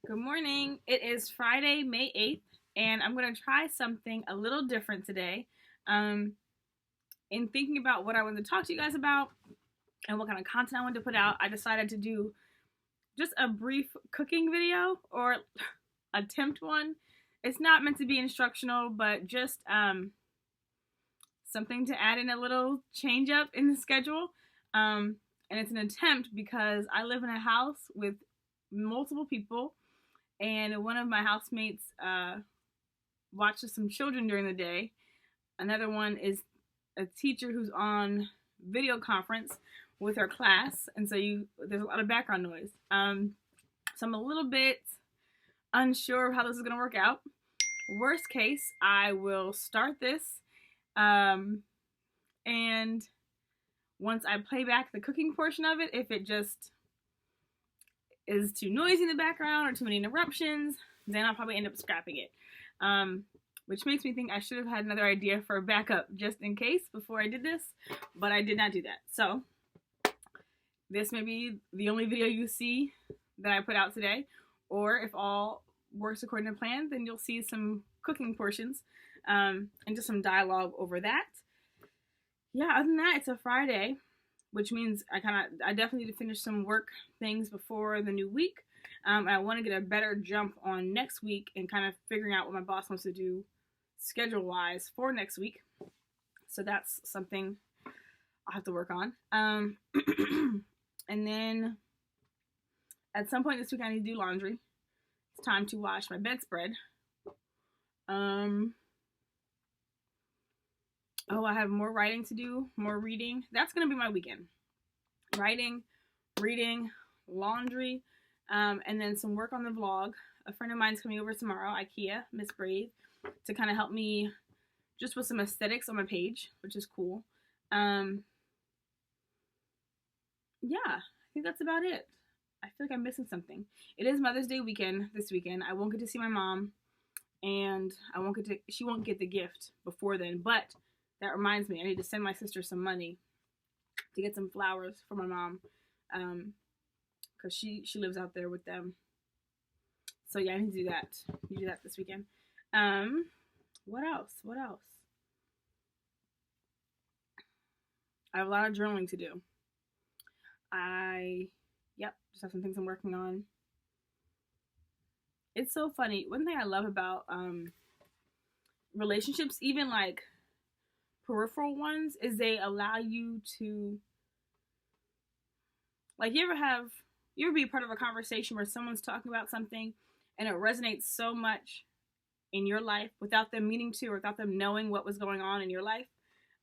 Good morning. It is Friday, May 8th, and I'm going to try something a little different today. Um, in thinking about what I wanted to talk to you guys about and what kind of content I wanted to put out, I decided to do just a brief cooking video or attempt one. It's not meant to be instructional, but just something to add in a little change up in the schedule. And it's an attempt because I live in a house with multiple people, and one of my housemates watches some children during the day. Another one is a teacher who's on video conference with her class, and so there's a lot of background noise. So I'm a little bit unsure of how this is going to work out. Worst case, I will start this, and once I play back the cooking portion of it, if it just is too noisy in the background or too many interruptions, then I'll probably end up scrapping it. Which makes me think I should have had another idea for a backup just in case before I did this, but I did not do that. So this may be the only video you see that I put out today, or if all works according to plan, then you'll see some cooking portions and just some dialogue over that. Yeah, other than that, it's a Friday, which means I definitely need to finish some work things before the new week. I want to get a better jump on next week and kind of figuring out what my boss wants to do schedule-wise for next week. So that's something I'll have to work on. And then at some point this week I need to do laundry. It's time to wash my bedspread. I have more writing to do, more reading. That's going to be my weekend. Writing, reading, laundry, and then some work on the vlog. A friend of mine's coming over tomorrow, Ikea, Miss Brave, to kind of help me just with some aesthetics on my page, which is cool. Yeah, I think that's about it. I feel like I'm missing something. It is Mother's Day weekend this weekend. I won't get to see my mom, and she won't get the gift before then, but that reminds me, I need to send my sister some money to get some flowers for my mom, because she lives out there with them. So yeah, I need to do that. I need to do that this weekend. What else? I have a lot of journaling to do. Just have some things I'm working on. It's so funny. One thing I love about relationships, even like peripheral ones, is they allow you to, like, you ever be part of a conversation where someone's talking about something and it resonates so much in your life without them meaning to, or without them knowing what was going on in your life.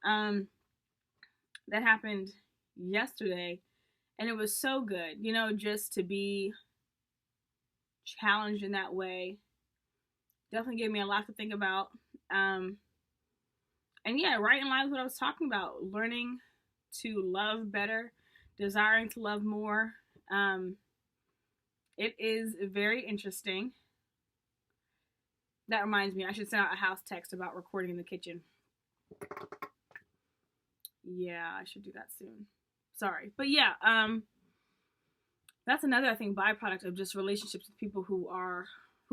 That happened yesterday, and it was so good, just to be challenged in that way. Definitely gave me a lot to think about. And yeah, right in line with what I was talking about, learning to love better, desiring to love more. It is very interesting. That reminds me, I should send out a house text about recording in the kitchen. Yeah, I should do that soon. Sorry. But yeah, that's another, I think, byproduct of just relationships with people who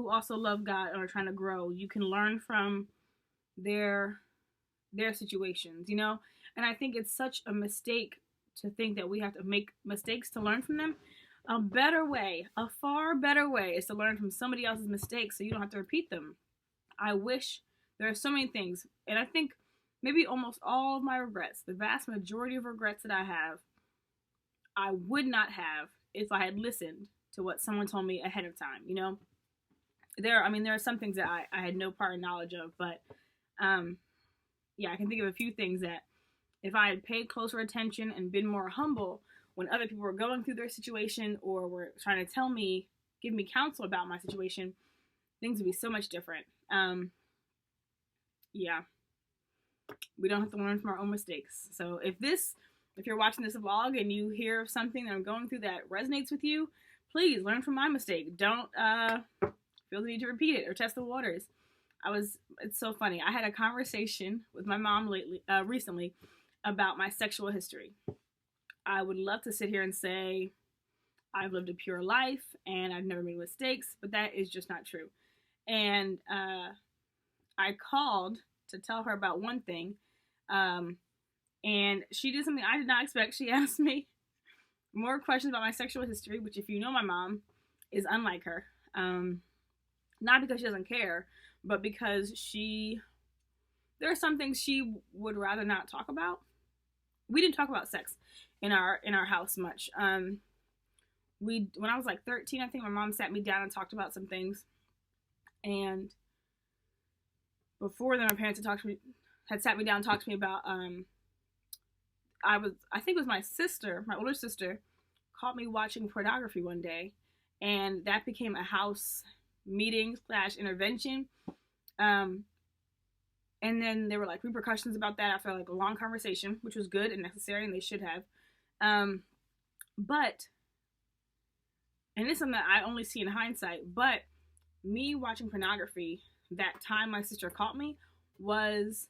also love God and are trying to grow. You can learn from their situations, and I think it's such a mistake to think that we have to make mistakes to learn from them. A far better way is to learn from somebody else's mistakes so you don't have to repeat them. I wish there are so many things, and I think maybe almost all of my regrets, the vast majority of regrets that I have, I would not have if I had listened to what someone told me ahead of time. There are some things that I had no prior knowledge of, but yeah, I can think of a few things that if I had paid closer attention and been more humble when other people were going through their situation or were trying to give me counsel about my situation, things would be so much different. Yeah, we don't have to learn from our own mistakes. So if you're watching this vlog and you hear of something that I'm going through that resonates with you, please learn from my mistake. Don't feel the need to repeat it or test the waters. It's so funny. I had a conversation with my mom recently about my sexual history. I would love to sit here and say I've lived a pure life and I've never made mistakes, but that is just not true. And I called to tell her about one thing, and she did something I did not expect. She asked me more questions about my sexual history, which, if you know my mom, is unlike her. Not because she doesn't care, but because there are some things she would rather not talk about. We didn't talk about sex in our house much. When I was like 13, I think my mom sat me down and talked about some things. And before then, my parents had sat me down and talked to me about, I think it was my older sister, caught me watching pornography one day, and that became a house meeting / intervention. And then there were like repercussions about that after like a long conversation, which was good and necessary, and they should have. But, and it's something that I only see in hindsight, but me watching pornography that time my sister caught me was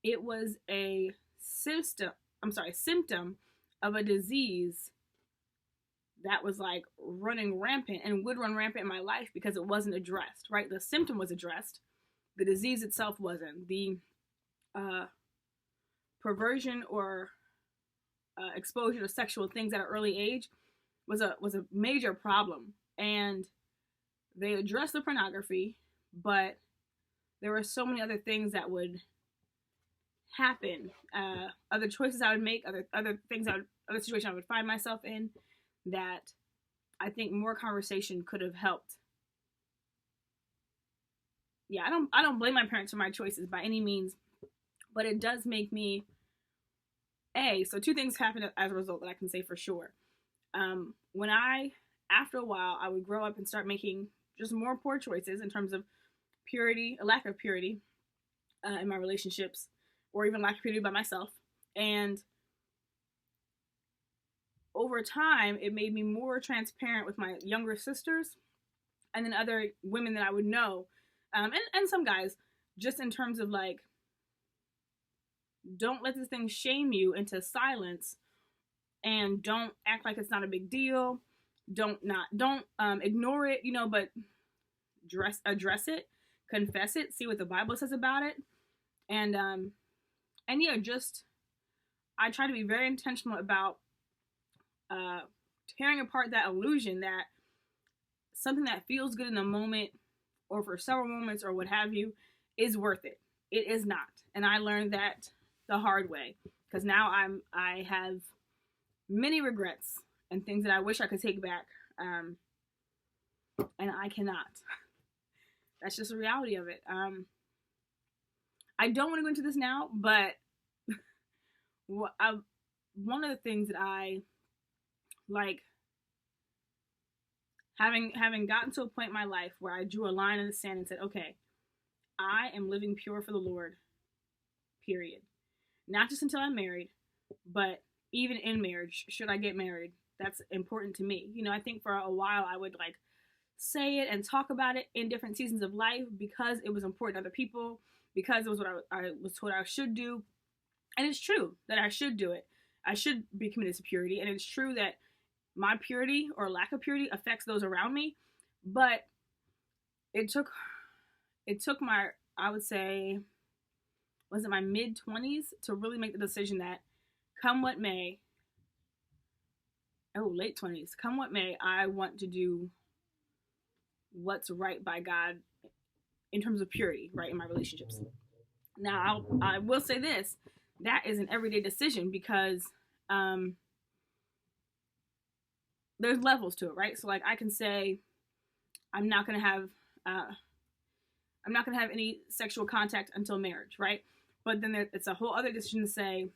a symptom of a disease that was like running rampant and would run rampant in my life because it wasn't addressed, right? The symptom was addressed. The disease itself wasn't. The perversion or exposure to sexual things at an early age was a major problem. And they addressed the pornography, but there were so many other things that would happen, other choices I would make, other things other situations I would find myself in, that I think more conversation could have helped. Yeah, I don't blame my parents for my choices by any means, but it does make me so two things happened as a result that I can say for sure. After a while, I would grow up and start making just more poor choices in terms of purity, a lack of purity in my relationships, or even lack of purity by myself. And over time, it made me more transparent with my younger sisters and then other women that I would know, and some guys, just in terms of like, don't let this thing shame you into silence, and don't act like it's not a big deal. Don't ignore it, but address it, confess it, see what the Bible says about it. And yeah, I try to be very intentional about tearing apart that illusion that something that feels good in the moment or for several moments or what have you is worth it. It is not. And I learned that the hard way, because now I have many regrets and things that I wish I could take back, and I cannot. That's just the reality of it. I don't want to go into this now, but one of the things that I like, having gotten to a point in my life where I drew a line in the sand and said, okay, I am living pure for the Lord, period. Not just until I'm married, but even in marriage, should I get married, that's important to me. I think for a while I would like say it and talk about it in different seasons of life because it was important to other people, because it was what I was told I should do. And it's true that I should do it. I should be committed to purity. And it's true that my purity or lack of purity affects those around me. But it took my, I would say, was it my mid-20s to really make the decision that come what may, late 20s, come what may, I want to do what's right by God in terms of purity, right, in my relationships. Now, I will say this, that is an everyday decision because there's levels to it, right? So like I can say I'm not going to have any sexual contact until marriage, right? But then it's a whole other decision to say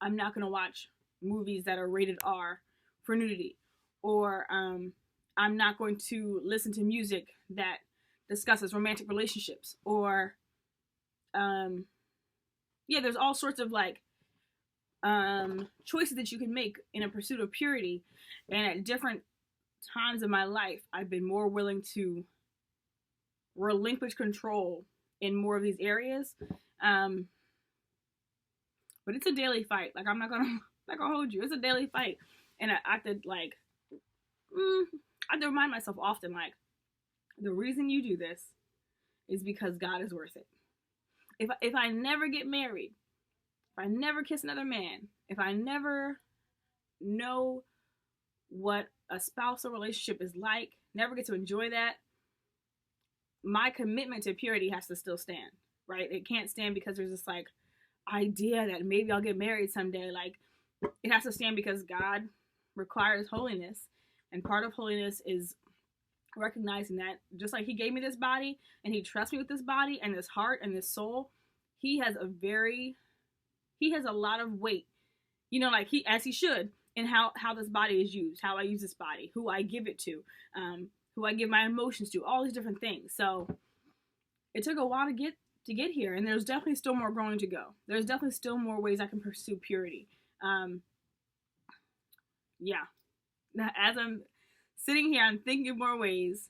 I'm not going to watch movies that are rated R for nudity, or I'm not going to listen to music that discusses romantic relationships, or there's all sorts of like choices that you can make in a pursuit of purity. And at different times in my life, I've been more willing to relinquish control in more of these areas. But it's a daily fight. Like I'm not gonna hold you. It's a daily fight. And I have to like, I have to remind myself often, like, the reason you do this is because God is worth it. If I never get married, if I never kiss another man, if I never know what a spousal relationship is like, never get to enjoy that, my commitment to purity has to still stand, right? It can't stand because there's this like idea that maybe I'll get married someday. Like, it has to stand because God requires holiness, and part of holiness is recognizing that just like he gave me this body and he trusts me with this body and this heart and this soul, he has a lot of weight, like he should, in how this body is used, how I use this body, who I give it to, who I give my emotions to, all these different things. So it took a while to get here, and there's definitely still more growing to go. There's definitely still more ways I can pursue purity. Yeah. As I'm sitting here, I'm thinking of more ways,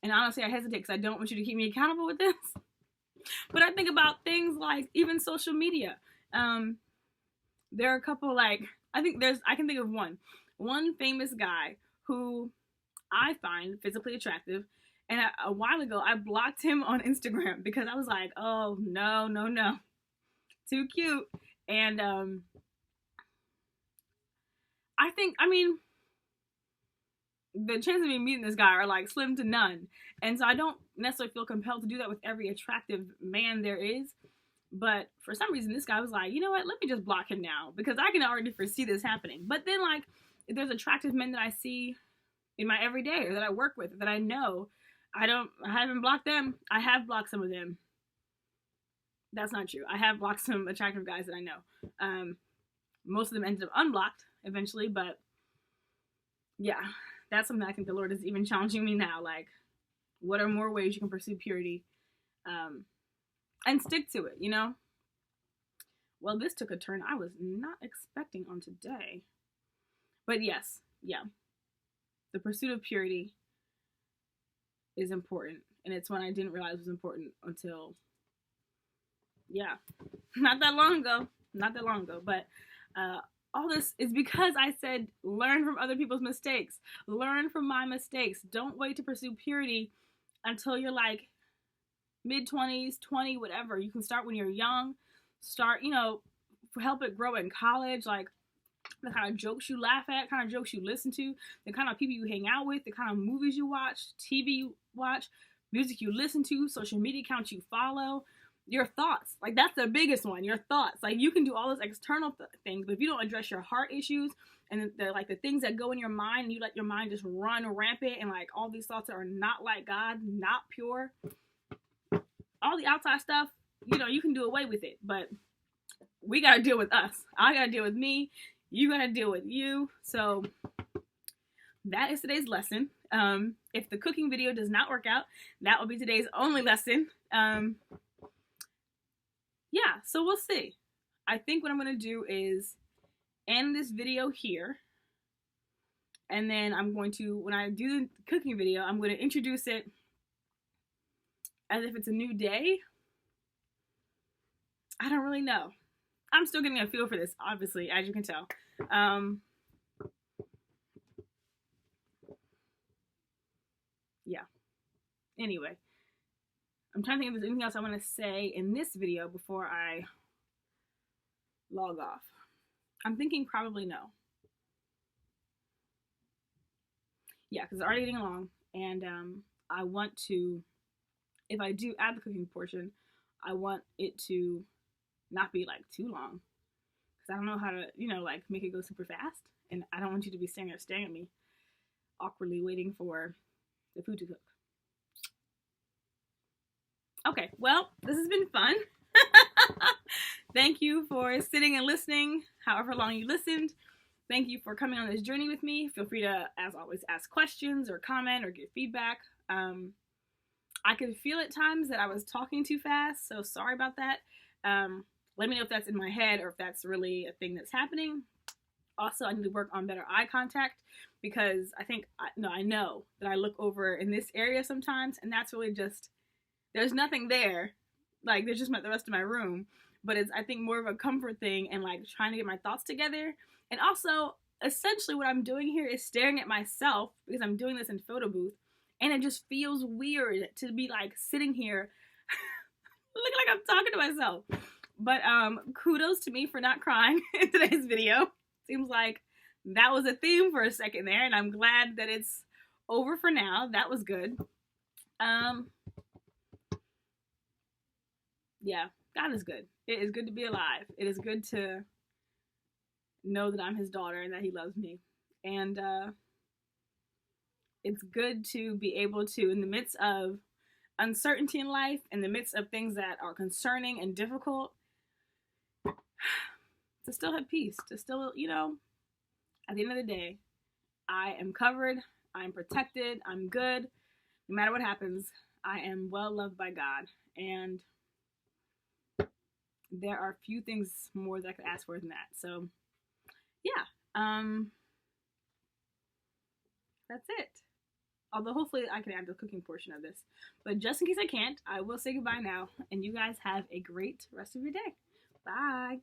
and honestly, I hesitate because I don't want you to keep me accountable with this. But I think about things like even social media. There are a couple, like, I can think of one famous guy who I find physically attractive, and a while ago I blocked him on Instagram because I was like, oh no, too cute. And I mean, the chances of me meeting this guy are like slim to none, and so I don't necessarily feel compelled to do that with every attractive man there is. But for some reason, this guy was like, you know what, let me just block him now, because I can already foresee this happening. But then, like, if there's attractive men that I see in my everyday or that I work with, that I know, I haven't blocked them. I have blocked some of them. That's not true. I have blocked some attractive guys that I know. Most of them ended up unblocked eventually, but yeah, that's something I think the Lord is even challenging me now. Like, what are more ways you can pursue purity? And stick to it, Well, this took a turn I was not expecting on today. But yes, yeah. The pursuit of purity is important. And it's one I didn't realize was important until, not that long ago. But all this is because I said, learn from other people's mistakes. Learn from my mistakes. Don't wait to pursue purity until you're like mid-20s, 20, whatever. You can start when you're young. Start, help it grow in college. Like, the kind of jokes you laugh at, kind of jokes you listen to, the kind of people you hang out with, the kind of movies you watch, TV you watch, music you listen to, social media accounts you follow, your thoughts. Like, that's the biggest one, your thoughts. Like, you can do all those external things, but if you don't address your heart issues and the things that go in your mind, and you let your mind just run rampant, and like all these thoughts that are not like God, not pure, all the outside stuff, you can do away with it, but we got to deal with us. I got to deal with me. You got to deal with you. So that is today's lesson. If the cooking video does not work out, that will be today's only lesson. So we'll see. I think what I'm going to do is end this video here. And then I'm going to, when I do the cooking video, I'm going to introduce it as if it's a new day. I don't really know. I'm still getting a feel for this, obviously, as you can tell. Anyway, I'm trying to think if there's anything else I want to say in this video before I log off. I'm thinking probably no. Yeah, because it's already getting long, and I want to, if I do add the cooking portion, I want it to not be like too long, because I don't know how to, make it go super fast, and I don't want you to be standing there staring at me awkwardly waiting for the food to cook. Okay, well, this has been fun. Thank you for sitting and listening, however long you listened. Thank you for coming on this journey with me. Feel free to, as always, ask questions or comment or give feedback. I could feel at times that I was talking too fast, so sorry about that. Let me know if that's in my head or if that's really a thing that's happening. Also, I need to work on better eye contact, because I know that I look over in this area sometimes, and that's really just, there's nothing there. Like, there's just the rest of my room. But it's, I think, more of a comfort thing and, like, trying to get my thoughts together. And also, essentially what I'm doing here is staring at myself because I'm doing this in photo booth, and it just feels weird to be like sitting here looking like I'm talking to myself. But kudos to me for not crying in today's video. Seems like that was a theme for a second there, and I'm glad that it's over for now. That was good. Yeah, God is good. It is good to be alive. It is good to know that I'm his daughter and that he loves me. And it's good to be able to, in the midst of uncertainty in life, in the midst of things that are concerning and difficult, to still have peace, to still, you know, at the end of the day, I am covered, I'm protected, I'm good. No matter what happens, I am well loved by God. And there are few things more that I could ask for than that. So, yeah, that's it. Although hopefully I can add the cooking portion of this. But just in case I can't, I will say goodbye now. And you guys have a great rest of your day. Bye.